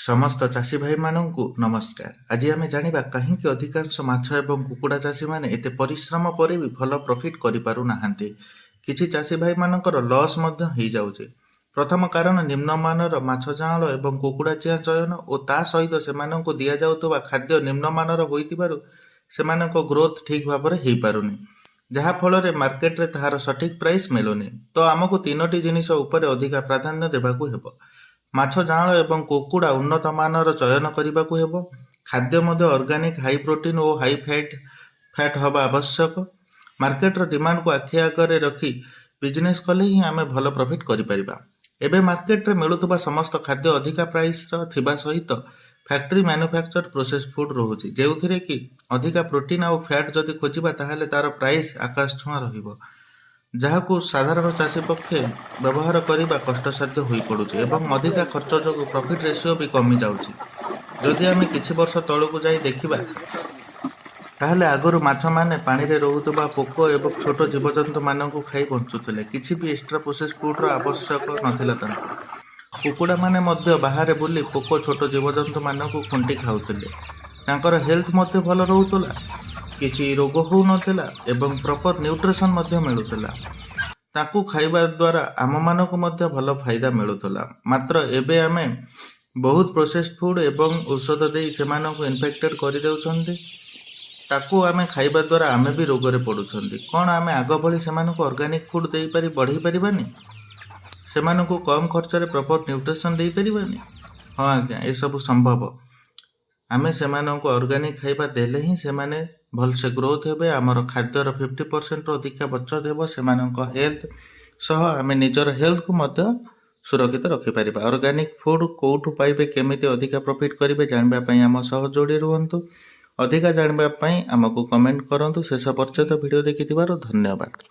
समस्त चाषी भाई मानू नमस्कार। आज आम जाना कहीं अधिकांश माछ एवं कुकुड़ा चाषी मैंने एते परिश्रम पर भी भल प्रॉफिट करि पारु नाहांती। किछि चाषी भाई मानकर लॉस मध्य हो जाउछे। प्रथम कारण निम्नमानर माछ जाँल एवं कुकुड़ा चिया चयन और ता सहित सेमानंको दिया जाउतबा खाद्य निम्नमानर होइतिबारु सेमानंको ग्रोथ ठीक भाव में हो पारुनी, जहा फल मार्केट रे ताहार सठिक प्राइस मिलुनी। तो आमको तीनोटी जिनिस उपर अधिका प्राधान्य देबाकू हेबो। माछ जाँल एवं कुकुड़ा उन्नत मानर चयन करने को हेबो। खाद्य मध्य ऑर्गेनिक हाई प्रोटीन और हाई फैट हवा आवश्यक। मार्केट डिमांड को आखि आगे रखी बिजनेस कले ही आम भल प्रॉफिट करिपरिबा। एबे मार्केट रे मिलुतबा समस्त खाद्य अधिका प्राइस थिबा सहित फैक्ट्री मैन्युफैक्चर प्रोसेस फूड रोचे, जो कि अधिका प्रोटीन और फैट जदि खोजिबा ताहाले तार प्राइस आकाश छुआ रहिबो, जहाकू साधारण चाषी पक्षे व्यवहार करने कष्टसाध्य हो पड़ुचे एवं अधिका खर्च जो प्रॉफिट रेशियो भी कमी जाउची। जदि आम किछि वर्ष तलकू जाई देखिबा ताहले आगरु माछ माने पानी रे रहुतबा पोक एवं छोट जीवजंतु मानकू खाई बंचुथिले। किछि भी एक्स्ट्रा प्रोसेस फूड रो आवश्यक नथिला तांको। कुकुड़ा माने मध्य बाहर बुली पोक छोट जीवजंतु मानकू खुंटी खाउथिले। तांकर हेल्थ मध्य भल रहुतला, किछि रोग हो नथिला एवं प्रॉपर न्यूट्रिशन मध्य मिलुथिला। ताकू खाइबा द्वारा आम मानकू मध्य भल फायदा मिलुथिला। मात्र एबे आमे बहुत प्रोसेस्ड फूड एवं औषध देई सेमानकू इन्फेक्टेड करि देउछन्ती। ताकू आमे खाइबा द्वारा आमे भी रोग रे पडुछन्ती। कोन आमे आग भली सेमानकू ऑर्गेनिक फूड देई पारि बढ़ी परिबानी? सेमानकू कम खर्च रे प्रॉपर न्यूट्रिशन देई परिबानी? हां आज्ञा, ए सब संभव। आमे सेमानकू ऑर्गेनिक खाइबा देले ही सेमाने भल से ग्रोथ हेबे। आमर खाद्यर 50% अधिका बचत हेबो। सेमानक हेल्थ सह आमे निजर हेल्थ को मध्य सुरक्षित रखि परिबा। ऑर्गेनिक फूड कोठू पाइबे, केमिति अधिका प्रॉफिट करिवे जानबा पई आम सह जोड़ी रुहंतु। अधिका जानबा पई हमकु कमेंट करंतु। शेष पर्यंत वीडियो देखिथिबारु धन्यवाद।